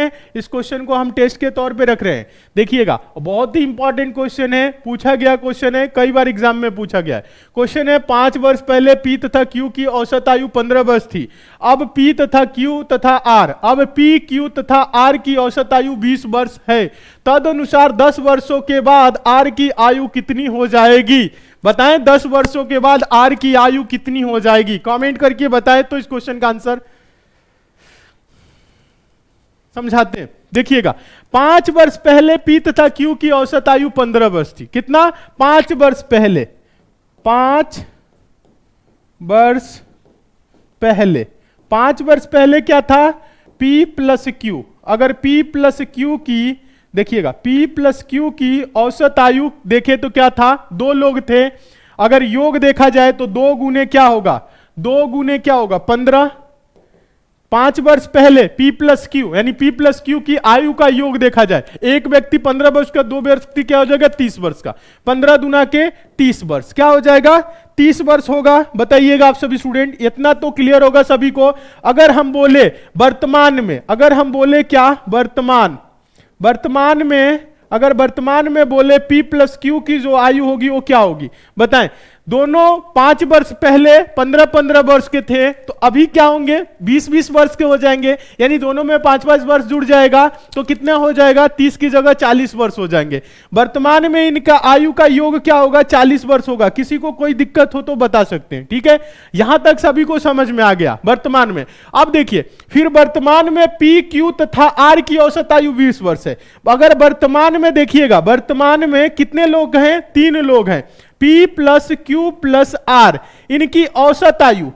हैं, इस क्वेश्चन को हम टेस्ट के तौर पे रख रहे हैं। देखिएगा बहुत ही इंपॉर्टेंट क्वेश्चन है, पूछा गया क्वेश्चन है, कई बार एग्जाम में पूछा गया है। क्वेश्चन है 5 वर्ष पहले पी तथा क्यू की औसत आयु 15 वर्ष थी। अब पी तथा क्यू तथा आर, अब पी क्यू तथा आर की औसत आयु 20 वर्ष है। तदनुसार 10 वर्षों के बाद आर की आयु कितनी हो जाएगी? बताएं 10 वर्षों के बाद आर की आयु कितनी हो जाएगी? कमेंट करके बताएं तो इस क्वेश्चन का आंसर समझाते हैं। देखिएगा 5 वर्ष पहले पी तथा क्यू की औसत आयु 15 वर्ष थी। कितना? 5 वर्ष पहले, 5 वर्ष पहले, 5 वर्ष पहले क्या था? P plus Q. अगर P प्लस क्यू की, देखिएगा P प्लस क्यू की औसत आयु देखें तो क्या था? 2 लोग थे। अगर योग देखा जाए तो 2 गुने क्या होगा? 2 गुने क्या होगा? 15। 5 वर्ष पहले P प्लस क्यू, यानी P प्लस क्यू की आयु का योग देखा जाए, एक व्यक्ति 15 वर्ष का, 2 व्यक्ति क्या हो जाएगा? 30 वर्ष का। 15 दुना के 30 वर्ष, क्या हो जाएगा? 30 वर्ष होगा। बताइएगा आप सभी स्टूडेंट, इतना तो क्लियर होगा सभी को। अगर हम बोले वर्तमान में, अगर हम बोले क्या? वर्तमान में, अगर वर्तमान में बोले P प्लस क्यू की जो आयु होगी वो क्या होगी? बताएं। दोनों 5 वर्ष पहले 15-15 वर्ष के थे, तो अभी क्या होंगे? 20-20 वर्ष के हो जाएंगे, यानी दोनों में 5-5 वर्ष जुड़ जाएगा, तो कितना हो जाएगा? 30 की जगह 40 वर्ष हो जाएंगे। वर्तमान में इनका आयु का योग क्या होगा? 40 वर्ष होगा। किसी को कोई दिक्कत हो तो बता सकते हैं, ठीक है? यहां तक सभी को समझ में आ गया वर्तमान में। अब देखिए, फिर वर्तमान में P, Q तथा R की औसत आयु 20 वर्ष है। अगर वर्तमान में देखिएगा, वर्तमान में कितने लोग हैं? 3 लोग हैं। P plus Q plus R, इनकी औसत आयु,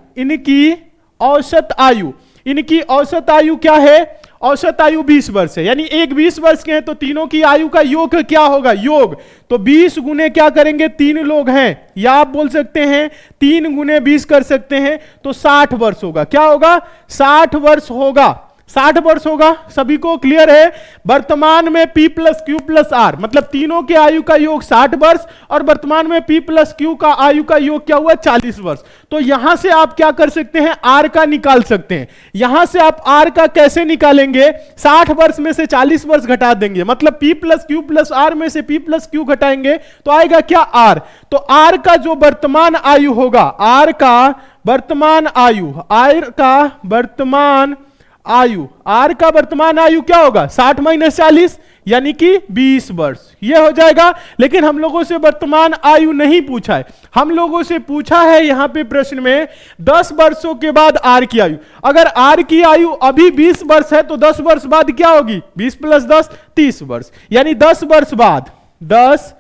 इनकी औसत आयु क्या है? औसत आयु 20 वर्ष है, यानी एक 20 वर्ष के हैं तो तीनों की आयु का योग क्या होगा? योग। तो 20 गुने क्या करेंगे? 3 लोग हैं, या आप बोल सकते हैं 3 गुने 20 कर सकते हैं, तो 60 वर्ष होगा। क्या होगा? 60 वर्ष होगा। 60 वर्ष होगा। सभी को क्लियर है? वर्तमान में P plus Q plus R, मतलब तीनों के आयु का योग 60 वर्ष, और वर्तमान में P प्लस क्यू का आयु का योग क्या हुआ? 40 वर्ष। तो यहां से आप क्या कर सकते हैं? R का निकाल सकते हैं। यहां से आप R का कैसे निकालेंगे? 60 वर्ष में से 40 वर्ष घटा देंगे, मतलब P plus Q plus R में से P प्लस क्यू घटाएंगे तो आएगा क्या? R। तो R का जो वर्तमान आयु होगा, R का वर्तमान आयु क्या होगा? 60 माइनस 40, यानी कि 20 वर्ष, ये हो जाएगा। लेकिन हम लोगों से वर्तमान आयु नहीं पूछा है, हम लोगों से पूछा है यहां पे प्रश्न में 10 वर्षों के बाद आर की आयु। अगर आर की आयु अभी 20 वर्ष है तो 10 वर्ष बाद क्या होगी? 20 प्लस 10 30 वर्ष, यानी 10 वर्ष बाद, 10,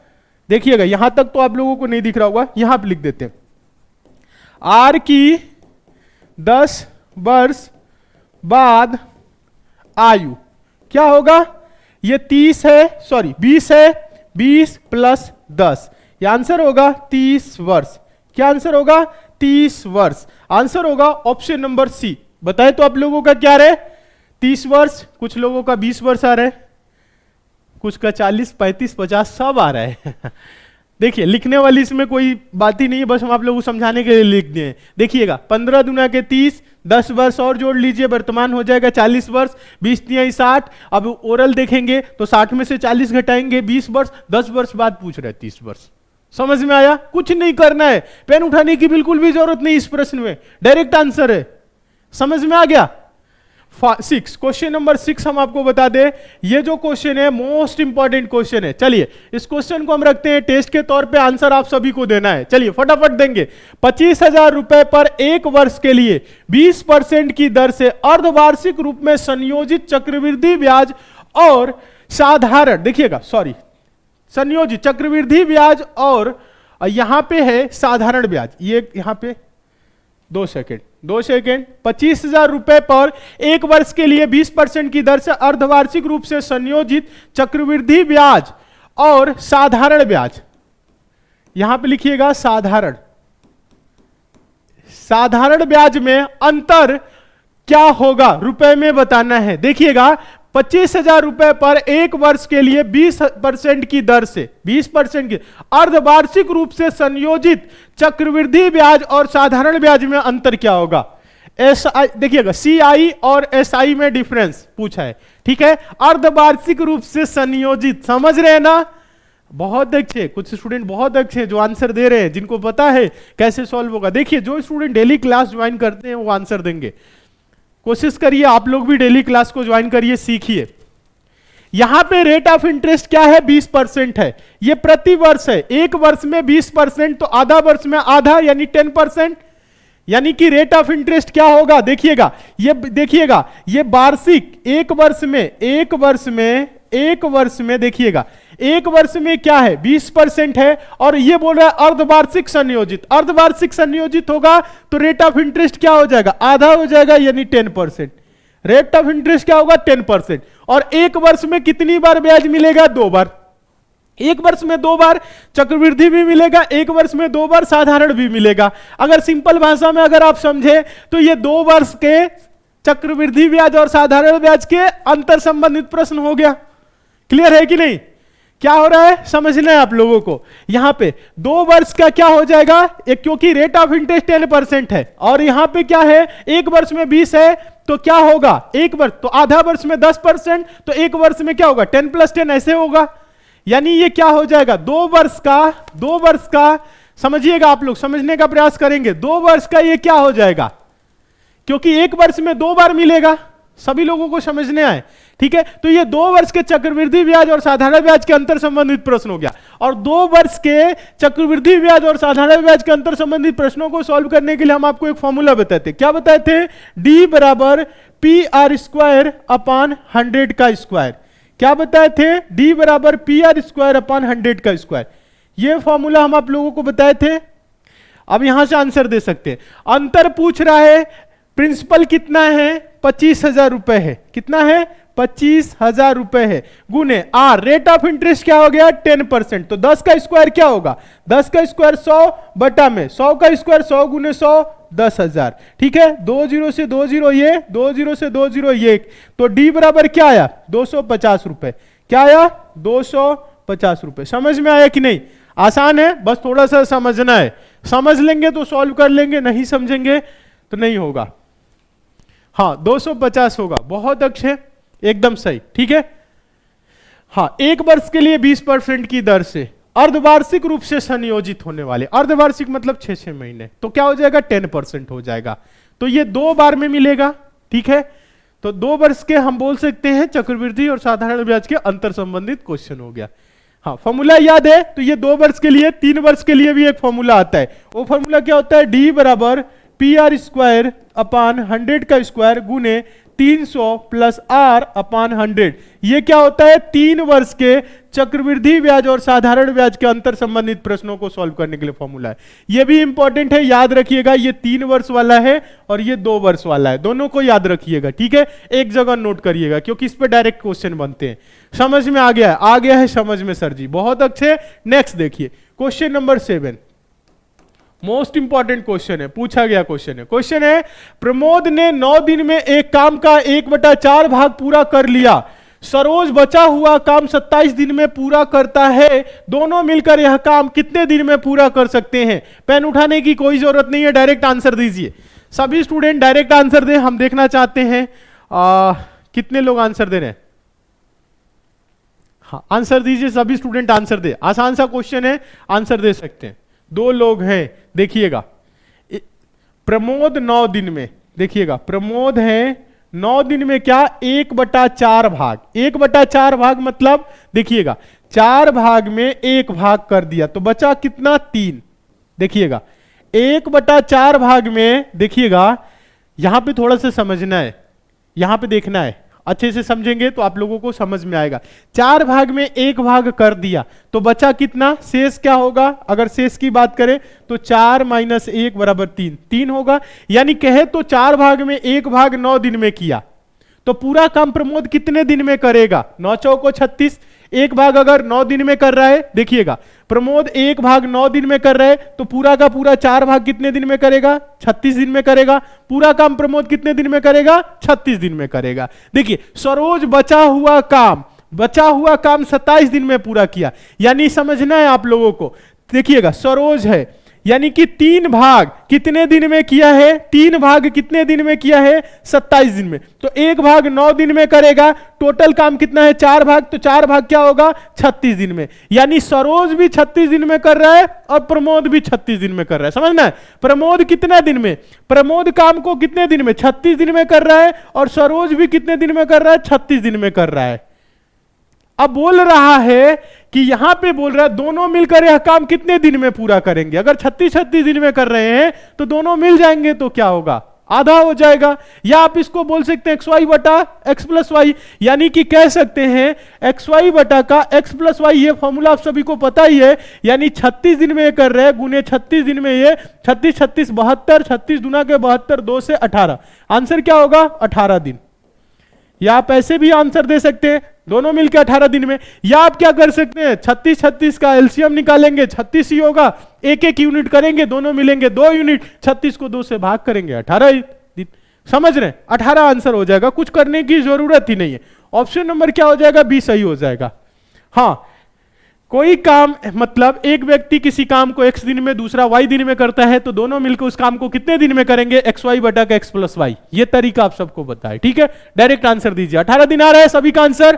देखिएगा यहां तक तो आप लोगों को नहीं दिख रहा होगा, यहां पे लिख देते हैं। आर की 10 वर्ष बाद आयु क्या होगा? ये 30 है, सॉरी 20 है, 20 प्लस 10, ये आंसर होगा 30 वर्ष। क्या आंसर होगा? 30 वर्ष। आंसर होगा ऑप्शन नंबर सी। बताए तो आप लोगों का क्या रहे? 30 वर्ष, कुछ लोगों का 20 वर्ष आ रहा है, कुछ का 40, 35, 50 सब आ रहा है। देखिए लिखने वाली इसमें कोई बात ही नहीं है, बस हम आप लोगों को समझाने के लिए लिख दिए। देखिएगा 15 दुना के 30, 10 वर्ष और जोड़ लीजिए, वर्तमान हो जाएगा 40 वर्ष, 20 तिहाई 60। अब ओरल देखेंगे तो 60 में से 40 घटाएंगे 20 वर्ष, 10 वर्ष बाद पूछ रहे 30 वर्ष। समझ में आया? कुछ नहीं करना है, पेन उठाने की बिल्कुल भी जरूरत नहीं, इस प्रश्न में डायरेक्ट आंसर है। समझ में आ गया? 6, क्वेश्चन नंबर 6 हम आपको बता दें, ये जो क्वेश्चन है मोस्ट इंपॉर्टेंट क्वेश्चन है। चलिए इस क्वेश्चन को हम रखते हैं टेस्ट के तौर पे, आंसर आप सभी को देना है। चलिए फटाफट देंगे। 25,000 रुपए पर 1 वर्ष के लिए 20% की दर से अर्धवार्षिक रूप में संयोजित चक्रवृद्धि ब्याज और साधारण, देखिएगा सॉरी, संयोजित चक्रवृद्धि ब्याज और यहां पे है साधारण ब्याज, ये यहां पे 2 सेकेंड 25,000 रुपए पर 1 वर्ष के लिए 20% की दर से अर्धवार्षिक रूप से संयोजित चक्रवृद्धि ब्याज और साधारण ब्याज, यहां पे लिखिएगा साधारण ब्याज में अंतर क्या होगा रुपए में बताना है। देखिएगा 25,000 रुपए पर 1 वर्ष के लिए 20% की दर से 20% की अर्धवार्षिक रूप से संयोजित चक्रवृद्धि ब्याज और साधारण ब्याज में अंतर क्या होगा? एस आई, देखिएगा CI और SI में डिफरेंस पूछा है, ठीक है। अर्धवार्षिक रूप से संयोजित, समझ रहे हैं ना, बहुत अच्छे, कुछ स्टूडेंट बहुत अच्छे जो आंसर दे रहे हैं, जिनको पता है कैसे सॉल्व होगा। देखिए जो स्टूडेंट डेली क्लास ज्वाइन करते हैं वो आंसर देंगे। कोशिश करिए आप लोग भी डेली क्लास को ज्वाइन करिए, सीखिए। यहां पे रेट ऑफ इंटरेस्ट क्या है, 20% है। ये प्रति वर्ष है, एक वर्ष में 20%, तो आधा वर्ष में आधा यानी 10%, यानी कि रेट ऑफ इंटरेस्ट क्या होगा, देखिएगा ये, देखिएगा ये वार्षिक, एक वर्ष में देखिएगा एक वर्ष में क्या है 20% है, और ये बोल रहा है अर्धवार्षिक संयोजित। अर्धवार्षिक संयोजित होगा तो रेट ऑफ इंटरेस्ट क्या हो जाएगा, आधा हो जाएगा, यानी 10%। रेट ऑफ इंटरेस्ट क्या होगा, 10%। और एक वर्ष में कितनी बार ब्याज मिलेगा, 2 बार। एक वर्ष में 2 बार चक्रवृद्धि भी मिलेगा, एक वर्ष में 2 बार साधारण भी मिलेगा। अगर सिंपल भाषा में अगर आप समझे तो ये 2 वर्ष के चक्रवृद्धि ब्याज और साधारण ब्याज के अंतर संबंधित प्रश्न हो गया। क्लियर है कि नहीं, क्या हो रहा है समझना है आप लोगों को। यहां पे 2 वर्ष का क्या हो जाएगा, एक, क्योंकि रेट ऑफ इंटरेस्ट 10% है, और यहां पे क्या है, एक वर्ष में 20 है, तो क्या होगा, एक वर्ष तो आधा वर्ष में 10%, तो एक वर्ष में क्या होगा 10 + 10 ऐसे होगा। यानी ये क्या हो जाएगा, 2 वर्ष का समझिएगा, आप लोग समझने का प्रयास करेंगे। 2 वर्ष का ये क्या हो जाएगा, क्योंकि एक वर्ष में 2 बार मिलेगा, सभी लोगों को समझने आए, ठीक है। तो ये 2 वर्ष के चक्रवृद्धि ब्याज और साधारण ब्याज के अंतर संबंधित प्रश्न हो गया। और 2 वर्ष के चक्रवृद्धि ब्याज और साधारण ब्याज के अंतर संबंधित प्रश्नों को सॉल्व करने के लिए हम आपको एक फॉर्मूला बताए थे। क्या बताए थे, D = PR² / 100 का स्क्वायर। क्या बताए थे, D = PR² / 100 का स्क्वायर। ये फॉर्मूला हम आप लोगों को बताए थे। अब यहां से आंसर दे सकते हैं। अंतर पूछ रहा है, प्रिंसिपल कितना है, 25,000 रुपए है। कितना है, 25,000 रुपए है, गुने R, रेट ऑफ इंटरेस्ट क्या हो गया 10%, तो 10 का स्क्वायर क्या होगा, 10 का स्क्वायर 100 बटा में 100 का स्क्वायर 100 गुने 100 10,000, ठीक है। 2 0 से 2 0 ये, 2 0 से 2 0 ये, तो D बराबर क्या आया 250 रुपए। क्या आया 250 रुपए। समझ में आया कि नहीं, आसान है, बस थोड़ा सा समझना है। समझ लेंगे तो सॉल्व कर लेंगे, नहीं समझेंगे तो नहीं होगा। हाँ 250 होगा, बहुत अच्छे, एकदम सही, ठीक है। हाँ, एक वर्ष के लिए 20% की दर से अर्धवार्षिक रूप से संयोजित होने वाले, अर्धवार्षिक मतलब 6-6 महीने, तो क्या हो जाएगा 10% हो जाएगा। तो ये 2 बार में मिलेगा, ठीक है। तो 2 वर्ष के हम बोल सकते हैं चक्रवृद्धि और साधारण ब्याज के अंतर संबंधित क्वेश्चन हो गया। हाँ, फॉर्मूला याद है, तो ये 2 वर्ष के लिए, 3 वर्ष के लिए भी एक फॉर्मूला आता है। वो फॉर्मूला क्या होता है, D = PR² / 100 का स्क्वायर गुने 300 + R / 100। ये क्या होता है, 3 वर्ष के चक्रवृद्धि ब्याज और साधारण ब्याज के अंतर संबंधित प्रश्नों को सॉल्व करने के लिए फॉर्मूला है। ये भी इंपॉर्टेंट है, याद रखिएगा। ये 3 वर्ष वाला है और ये 2 वर्ष वाला है, दोनों को याद रखिएगा, ठीक है। एक जगह नोट करिएगा, क्योंकि इस पे डायरेक्ट क्वेश्चन बनते हैं। समझ में आ गया है समझ में सर जी, बहुत अच्छे। नेक्स्ट देखिए, question number 7, most important question है, पूछा गया क्वेश्चन है प्रमोद ने 9 दिन में एक काम का 1/4 भाग पूरा कर लिया। सरोज बचा हुआ काम 27 दिन में पूरा करता है। दोनों मिलकर यह काम कितने दिन में पूरा कर सकते हैं। पेन उठाने की कोई जरूरत नहीं है, डायरेक्ट आंसर दीजिए। सभी स्टूडेंट डायरेक्ट आंसर दें, हम देखना चाहते हैं कितने लोग आंसर दे रहे हैं। हाँ, आंसर दीजिए, सभी स्टूडेंट आंसर दे। आसान सा क्वेश्चन है, आंसर दे सकते हैं। 2 लोग हैं, देखिएगा। प्रमोद 9 दिन में, देखिएगा प्रमोद है 9 दिन में क्या 1/4 भाग, 1/4 भाग मतलब देखिएगा 4 भाग में 1 भाग कर दिया, तो बचा कितना 3। देखिएगा 1/4 भाग में, देखिएगा यहां पे थोड़ा सा समझना है, यहां पे देखना है, अच्छे से समझेंगे तो आप लोगों को समझ में आएगा। 4 भाग में 1 भाग कर दिया तो बचा कितना, शेष क्या होगा। अगर शेष की बात करें तो 4 - 1 = 3 होगा। यानी कहे तो 4 भाग में 1 भाग 9 दिन में किया, तो पूरा काम प्रमोद कितने दिन में करेगा। 9 चौको 36, 1 भाग अगर 9 दिन में कर रहा है, देखिएगा प्रमोद 1 भाग 9 दिन में कर रहा है, तो पूरा का पूरा 4 भाग कितने दिन में करेगा, 36 दिन में करेगा। पूरा काम प्रमोद कितने दिन में करेगा, 36 दिन में करेगा। देखिए सरोज बचा हुआ काम 27 दिन में पूरा किया, यानी समझना है आप लोगों को। देखिएगा सरोज है, यानी कि 3 भाग कितने दिन में किया है, 3 भाग कितने दिन में किया है, 27 दिन में। तो 1 भाग 9 दिन में करेगा, टोटल काम कितना है, 4 भाग, तो 4 भाग क्या होगा, 36 दिन में। यानी सरोज भी 36 दिन में कर रहा है और प्रमोद भी 36 दिन में कर रहा है। समझना है, प्रमोद कितने दिन में, प्रमोद काम को कितने दिन में, 36 दिन में कर रहा है, और सरोज भी कितने दिन में कर रहा है, 36 दिन में कर रहा है। अब बोल रहा है कि यहां पे बोल रहा है दोनों मिलकर यह काम कितने दिन में पूरा करेंगे। अगर 36 दिन में कर रहे हैं तो दोनों मिल जाएंगे तो क्या होगा, आधा हो जाएगा। या आप इसको बोल सकते हैं XY बटा X प्लस वाई, यानी कि कह सकते हैं XY बटा का X प्लस वाई। ये फॉर्मूला आप सभी को पता ही है, यानी 36 दिन में ये कर रहे हैं, गुने 36 दिन में ये 36 36 72, 36 दुना के 72, 2 से 18, आंसर क्या होगा, 18 दिन। या आप ऐसे भी आंसर दे सकते हैं, दोनों मिलकर 18 दिन में। या आप क्या कर सकते हैं, 36 36 का एलसीएम निकालेंगे, 36 ही होगा, एक एक यूनिट करेंगे, दोनों मिलेंगे 2 यूनिट, 36 को 2 से भाग करेंगे, 18 दिन। समझ रहे हैं, 18 आंसर हो जाएगा, कुछ करने की जरूरत ही नहीं है। ऑप्शन नंबर क्या हो जाएगा, बी सही हो जाएगा। हाँ, कोई काम मतलब एक व्यक्ति किसी काम को x दिन में दूसरा y दिन में करता है, तो दोनों मिलकर उस काम को कितने दिन में करेंगे, xy बटा का x प्लस वाई। ये तरीका आप सबको बताए, ठीक है। डायरेक्ट आंसर दीजिए, 18 दिन आ रहा है सभी का आंसर।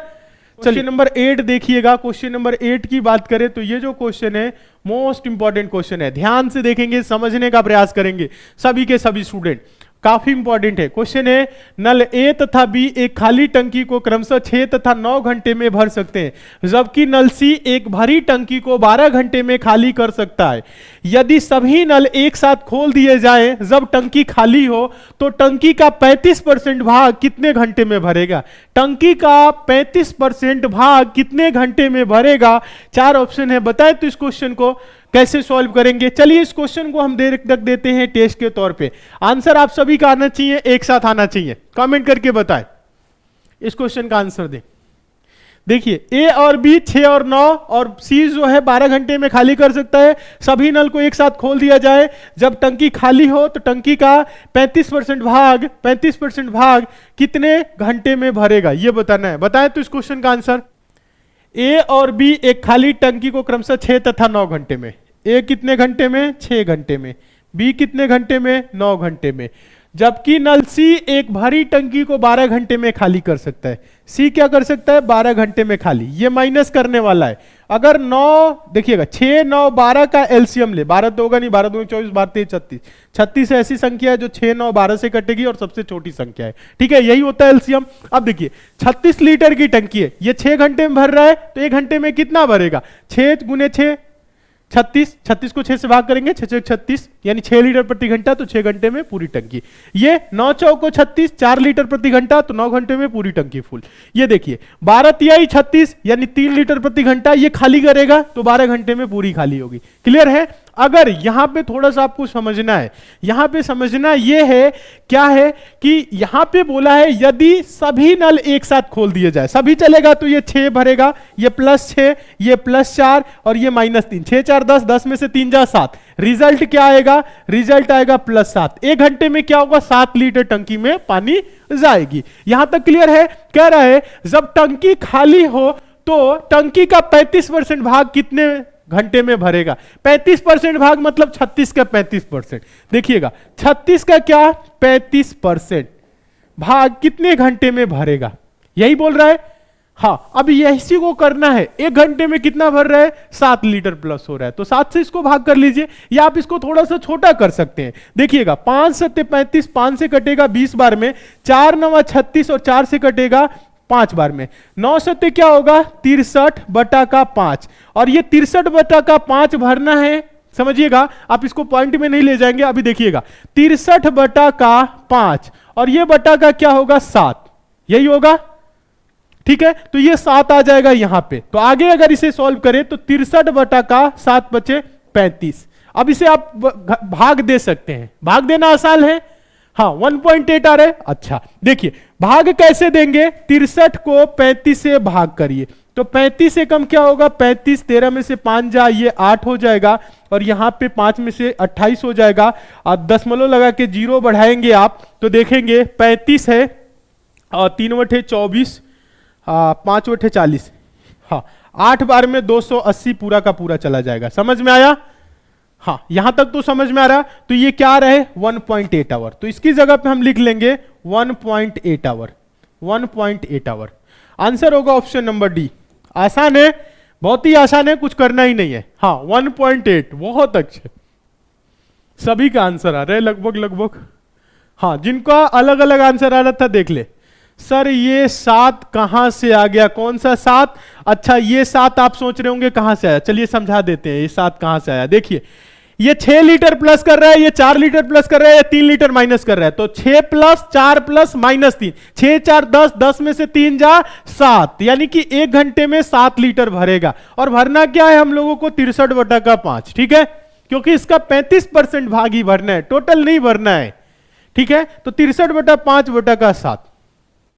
चलिए नंबर 8 देखिएगा। क्वेश्चन नंबर 8 की बात करें तो ये जो क्वेश्चन है मोस्ट इंपॉर्टेंट क्वेश्चन है, ध्यान से देखेंगे, समझने का प्रयास करेंगे सभी के सभी स्टूडेंट, काफी इंपॉर्टेंट है। क्वेश्चन है, नल ए तथा बी एक खाली टंकी को क्रमशः 6 तथा 9 घंटे में भर सकते हैं, जबकि नल सी एक भरी टंकी को 12 घंटे में खाली कर सकता है। यदि सभी नल एक साथ खोल दिए जाएं जब टंकी खाली हो, तो टंकी का 35% भाग कितने घंटे में भरेगा। टंकी का 35% भाग कितने घंटे में भरेगा। 4 ऑप्शन है, बताएं तो इस क्वेश्चन को कैसे सॉल्व करेंगे। चलिए इस क्वेश्चन को हम रख देते हैं टेस्ट के तौर पे। आंसर आप सभी का आना चाहिए, एक साथ आना चाहिए, कमेंट करके बताएं इस क्वेश्चन का आंसर दें। देखिए ए और बी 6 और 9 और सी जो है 12 घंटे में खाली कर सकता है। सभी नल को एक साथ खोल दिया जाए जब टंकी खाली हो, तो टंकी का 35% भाग कितने घंटे में भरेगा, ये बताना है। बताएं तो इस क्वेश्चन का आंसर। ए और बी एक खाली टंकी को क्रमशः 6 तथा 9 घंटे में, ए कितने घंटे में, 6 घंटे में, बी कितने घंटे में, 9 घंटे में, जबकि नल सी एक भरी टंकी को 12 घंटे में खाली कर सकता है। सी क्या कर सकता है, 12 घंटे में खाली। ये माइनस करने वाला है। अगर 9 देखिएगा, 6 9 12 का एलसीएम ले, 12 तो होगा नहीं, 12 2 24, 12 3 36, 36 ऐसी संख्या है जो 6 9 12 से कटेगी और सबसे छोटी संख्या है, ठीक है, यही होता है एलसीएम। अब देखिए 36 लीटर की टंकी है, ये 6 घंटे में भर रहा है, तो 1 घंटे में कितना भरेगा, 6 गुने 6 36, 36 को 6 से भाग करेंगे, 6 6 36, यानी 6 लीटर प्रति घंटा, तो 6 घंटे में पूरी टंकी। ये 9 चौको 36, 4 लीटर प्रति घंटा, तो 9 घंटे में पूरी टंकी फुल। ये देखिए 12 तिहाई 36, यानी 3 लीटर प्रति घंटा, ये खाली करेगा तो 12 घंटे में पूरी खाली होगी। क्लियर है। अगर यहां पे थोड़ा सा आपको समझना है, यहां पे समझना यह है, क्या है कि यहां पे बोला है यदि सभी नल एक साथ खोल दिए जाए, सभी चलेगा तो ये 6 भरेगा, ये +6, ये +4 और ये -3, 6 4 10, 10 में से 3 जा 7, रिजल्ट क्या आएगा, रिजल्ट आएगा +7। 1 घंटे में क्या होगा, 7 लीटर टंकी में पानी जाएगी। यहां तक क्लियर है। कह रहा है जब टंकी खाली हो तो टंकी का 35% भाग कितने घंटे में भरेगा। 35% भाग मतलब 36 का 35%। देखिएगा 36 का क्या, 35% भाग कितने घंटे में भरेगा, यही बोल रहा है। हाँ, अब इसी को करना है। 1 घंटे में कितना भर रहा है, 7 लीटर प्लस हो रहा है, तो 7 से इसको भाग कर लीजिए, या आप इसको थोड़ा सा छोटा कर सकते हैं। देखिएगा 5 7 35, 5 से कटेगा 20 बार में, 4 9 36 और 4 से कटेगा 5 बार में, 9 सत्ते क्या होगा, 63 बटा का 5, और ये 63 बटा का 5 भरना है। समझिएगा, आप इसको पॉइंट में नहीं ले जाएंगे। अभी देखिएगा 63 बटा का 5 और ये बटा का क्या होगा, 7, यही होगा, ठीक है। तो ये 7 आ जाएगा यहां पे। तो आगे अगर इसे सॉल्व करें तो 63 बटा का 7 बचे 35। अब इसे आप भाग दे सकते हैं, भाग देना आसान है। हाँ 1.8 आ रहा है। अच्छा देखिए भाग कैसे देंगे, 63 को 35 से भाग करिए, तो 35 से कम क्या होगा, 35, 13 में से 5 जा, ये 8 हो जाएगा, और यहां पे 5 में से 28 हो जाएगा। और दशमलव लगा के 0 बढ़ाएंगे आप तो देखेंगे 35 है और 3 बटे 24, 5 बटे 40, हाँ 8 बार में 280 पूरा का पूरा चला जाएगा। समझ में आया। हाँ, यहां तक तो समझ में आ रहा। तो ये क्या रहे 1.8 आवर, तो इसकी जगह पे हम लिख लेंगे 1.8 आवर, 1.8 आवर। आंसर होगा ऑप्शन नंबर डी। आसान है, बहुत ही आसान है, कुछ करना ही नहीं है। हाँ 1.8, बहुत अच्छे, सभी का आंसर आ रहा है लगभग लगभग। हाँ, जिनका अलग अलग आंसर आ रहा था देख ले। सर ये 7 कहां से आ गया, कौन सा 7? अच्छा ये 7 आप सोच रहे होंगे कहां से आया, चलिए समझा देते हैं ये 7 कहां से आया। देखिए ये 6 लीटर प्लस कर रहा है, ये 4 लीटर प्लस कर रहा है, ये 3 लीटर माइनस कर रहा है। तो 6 प्लस 4 प्लस माइनस 3, 6 4 10, 10 में से 3 जा 7, यानी कि 1 घंटे में 7 लीटर भरेगा। और भरना क्या है हम लोगों को 63/5, ठीक है, क्योंकि इसका 35% भाग ही भरना है, टोटल नहीं भरना है, ठीक है। तो 63/5/7